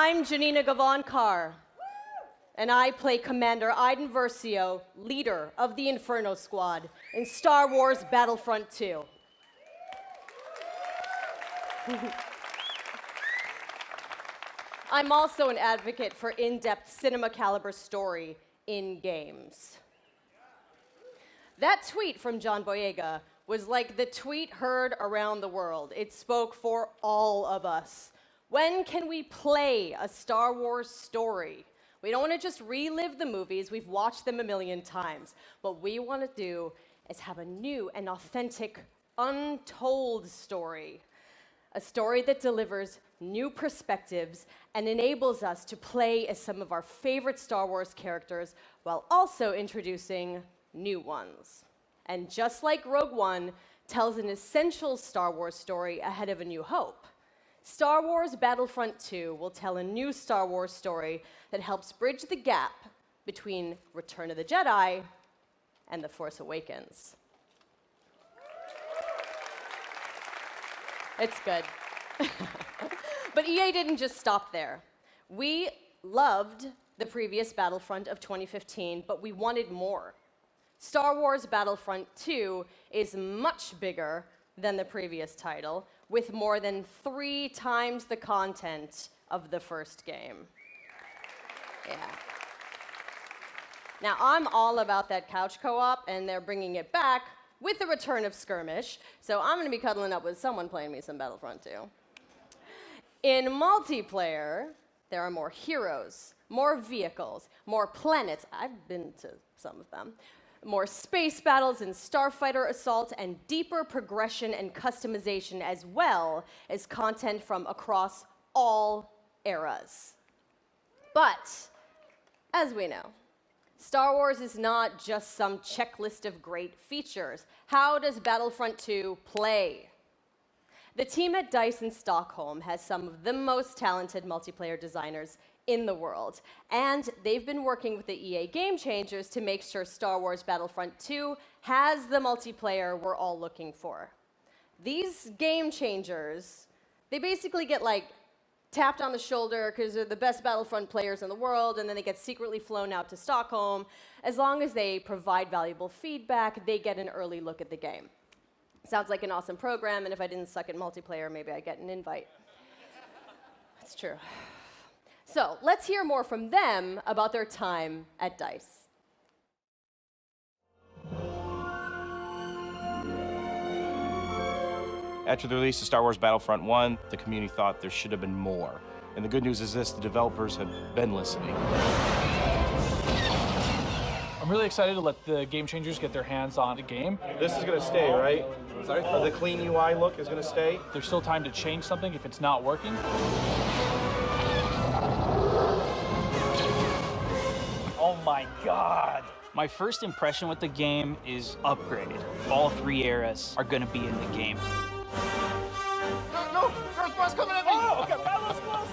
I'm Janina Gavankar, and I play Commander Iden Versio, leader of the Inferno Squad in Star Wars Battlefront II. I'm also an advocate for in-depth cinema caliber story in games. That tweet from John Boyega was like the tweet heard around the world. It spoke for all of us. When can we play a Star Wars story? We don't want to just relive the movies. We've watched them a million times. What we want to do is have a new and authentic, untold story. A story that delivers new perspectives and enables us to play as some of our favorite Star Wars characters while also introducing new ones. And just like Rogue One tells an essential Star Wars story ahead of A New Hope, Star Wars Battlefront II will tell a new Star Wars story that helps bridge the gap between Return of the Jedi and The Force Awakens. It's good. But EA didn't just stop there. We loved the previous Battlefront of 2015, but we wanted more. Star Wars Battlefront II is much bigger than the previous title, with more than 3 times the content of the first game. Yeah. Now, I'm all about that couch co-op, and they're bringing it back with the return of skirmish, so I'm going to be cuddling up with someone playing me some Battlefront 2. In multiplayer, there are more heroes, more vehicles, more planets. I've been to some of them. More space battles and starfighter assault, and deeper progression and customization, as well as content from across all eras. But, as we know, Star Wars is not just some checklist of great features. How does Battlefront 2 play? The team at DICE in Stockholm has some of the most talented multiplayer designers in the world, and they've been working with the EA Game Changers to make sure Star Wars Battlefront 2 has the multiplayer we're all looking for. These Game Changers, they basically get tapped on the shoulder because they're the best Battlefront players in the world, and then they get secretly flown out to Stockholm. As long as they provide valuable feedback, they get an early look at the game. Sounds like an awesome program, and if I didn't suck at multiplayer, maybe I'd get an invite. That's true. So let's hear more from them about their time at DICE. After the release of Star Wars Battlefront 1, the community thought there should have been more. And the good news is this, the developers have been listening. I'm really excited to let the Game Changers get their hands on the game. This is going to stay, right? Sorry? The clean UI look is going to stay? There's still time to change something if it's not working. Oh my God. My first impression with the game is upgraded. All 3 eras are going to be in the game. No! Earthbound's coming at me! Oh, okay, Battlefront close!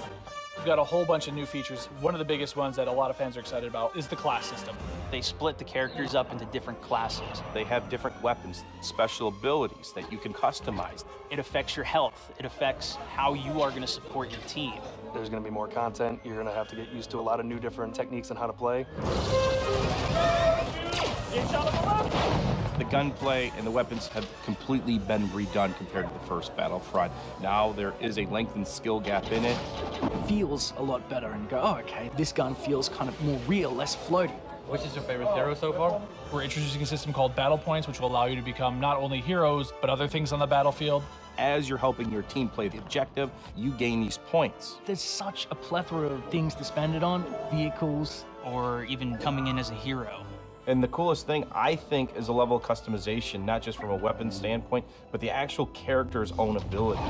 We've got a whole bunch of new features. One of the biggest ones that a lot of fans are excited about is the class system. They split the characters up into different classes. They have different weapons, special abilities that you can customize. It affects your health. It affects how you are going to support your team. There's going to be more content. You're going to have to get used to a lot of new different techniques on how to play. The gunplay and the weapons have completely been redone compared to the first Battlefront. Now there is a lengthened skill gap in it. It feels a lot better and go, oh, okay, this gun feels kind of more real, less floaty. Which is your favorite hero so far? We're introducing a system called Battle Points, which will allow you to become not only heroes, but other things on the battlefield. As you're helping your team play the objective, you gain these points. There's such a plethora of things to spend it on, vehicles. Or even coming in as a hero. And the coolest thing, I think, is a level of customization, not just from a weapon standpoint, but the actual character's own abilities.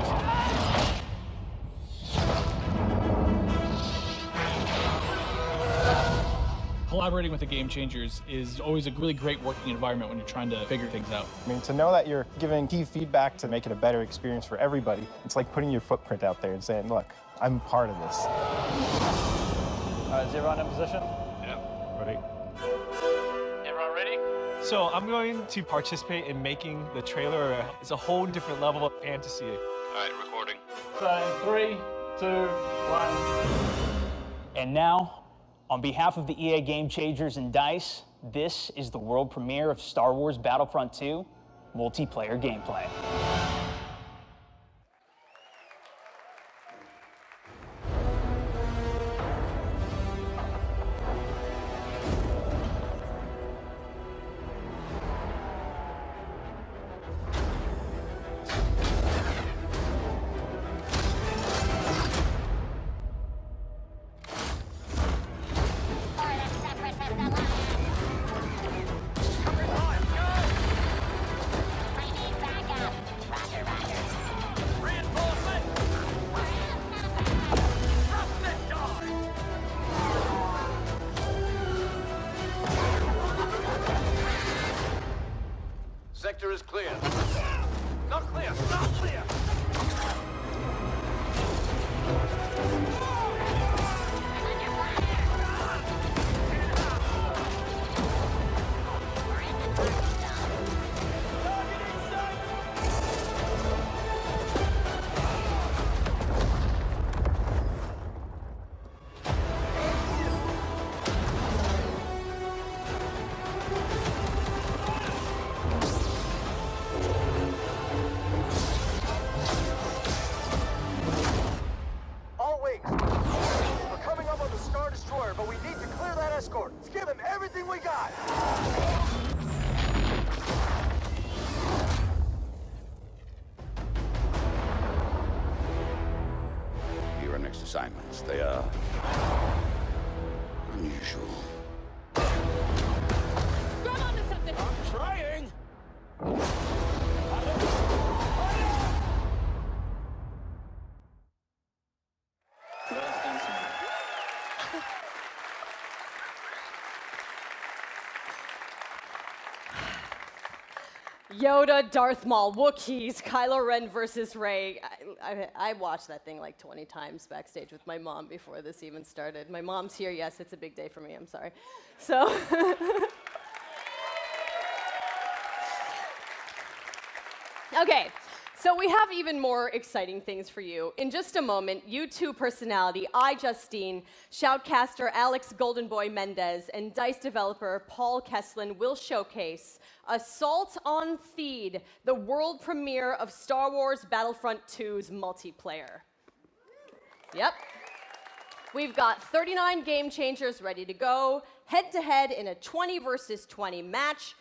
Collaborating with the Game Changers is always a really great working environment when you're trying to figure things out. I mean, to know that you're giving key feedback to make it a better experience for everybody, it's like putting your footprint out there and saying, look, I'm part of this. Is everyone in position? Yeah. Ready? Everyone ready? So I'm going to participate in making the trailer. It's a whole different level of fantasy. All right, recording. So, 3, 2, 1. And now, on behalf of the EA Game Changers and DICE, this is the world premiere of Star Wars Battlefront II multiplayer gameplay. Sector is clear. Not clear! Not clear! All wings. We're coming up on the Star Destroyer, but we need to clear that escort. Let's give him everything we got. Here are next assignments. They are unusual. Grab onto something. I'm trying! Yoda, Darth Maul, Wookiees, Kylo Ren versus Rey. I watched that thing like 20 times backstage with my mom before this even started. My mom's here. Yes, it's a big day for me. I'm sorry. So. Okay, so we have even more exciting things for you. In just a moment, YouTube personality iJustine, shoutcaster Alex Goldenboy Mendez, and DICE developer Paul Kesslin will showcase Assault on Theed, the world premiere of Star Wars Battlefront II's multiplayer. Yep. We've got 39 game changers ready to go, head-to-head in a 20 versus 20 match,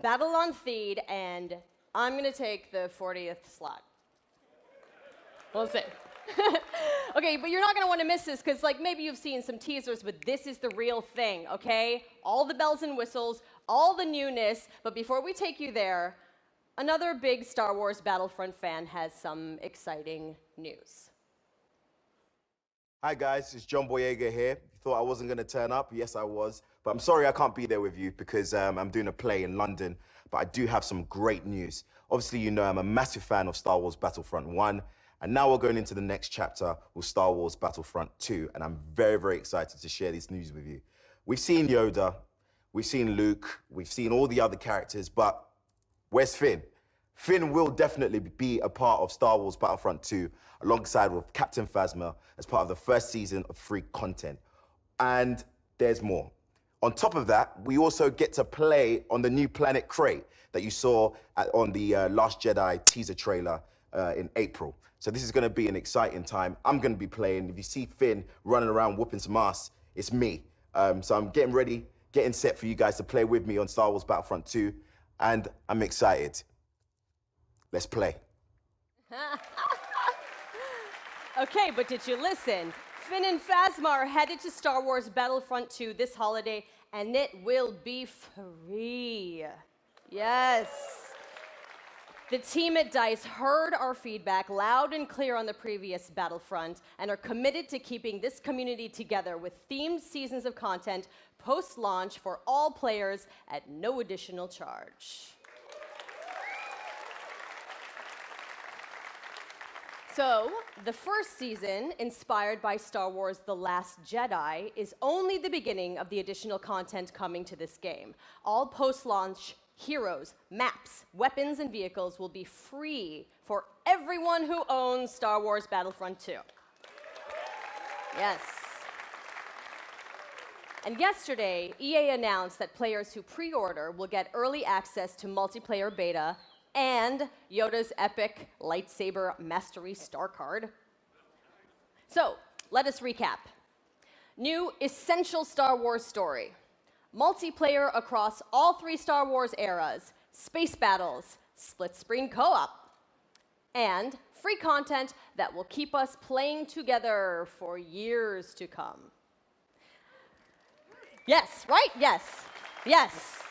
battle on Theed, and I'm gonna take the 40th slot. We'll see. Okay, but you're not gonna wanna miss this, because like maybe you've seen some teasers, but this is the real thing, okay? All the bells and whistles, all the newness, but before we take you there, another big Star Wars Battlefront fan has some exciting news. Hi guys, it's John Boyega here. You thought I wasn't gonna turn up? Yes, I was. But I'm sorry I can't be there with you because I'm doing a play in London. But I do have some great news. Obviously, you know I'm a massive fan of Star Wars Battlefront 1. And now we're going into the next chapter with Star Wars Battlefront 2. And I'm very, very excited to share this news with you. We've seen Yoda, we've seen Luke, we've seen all the other characters, but where's Finn? Finn will definitely be a part of Star Wars Battlefront 2 alongside with Captain Phasma as part of the first season of free content. And there's more. On top of that, we also get to play on the new planet Crate that you saw on the Last Jedi teaser trailer in April. So this is gonna be an exciting time. I'm gonna be playing. If you see Finn running around whooping some ass, it's me. So I'm getting ready, getting set for you guys to play with me on Star Wars Battlefront 2, and I'm excited. Let's play. Okay, but did you listen? Finn and Phasma are headed to Star Wars Battlefront 2 this holiday, and it will be free. Yes. The team at DICE heard our feedback loud and clear on the previous Battlefront and are committed to keeping this community together with themed seasons of content post-launch for all players at no additional charge. So, the first season, inspired by Star Wars The Last Jedi, is only the beginning of the additional content coming to this game. All post-launch heroes, maps, weapons, and vehicles will be free for everyone who owns Star Wars Battlefront 2. Yes. And yesterday, EA announced that players who pre-order will get early access to multiplayer beta and Yoda's epic lightsaber mastery star card. So, let us recap. New essential Star Wars story. Multiplayer across all 3 Star Wars eras, space battles, split-screen co-op, and free content that will keep us playing together for years to come. Yes, right? Yes. Yes.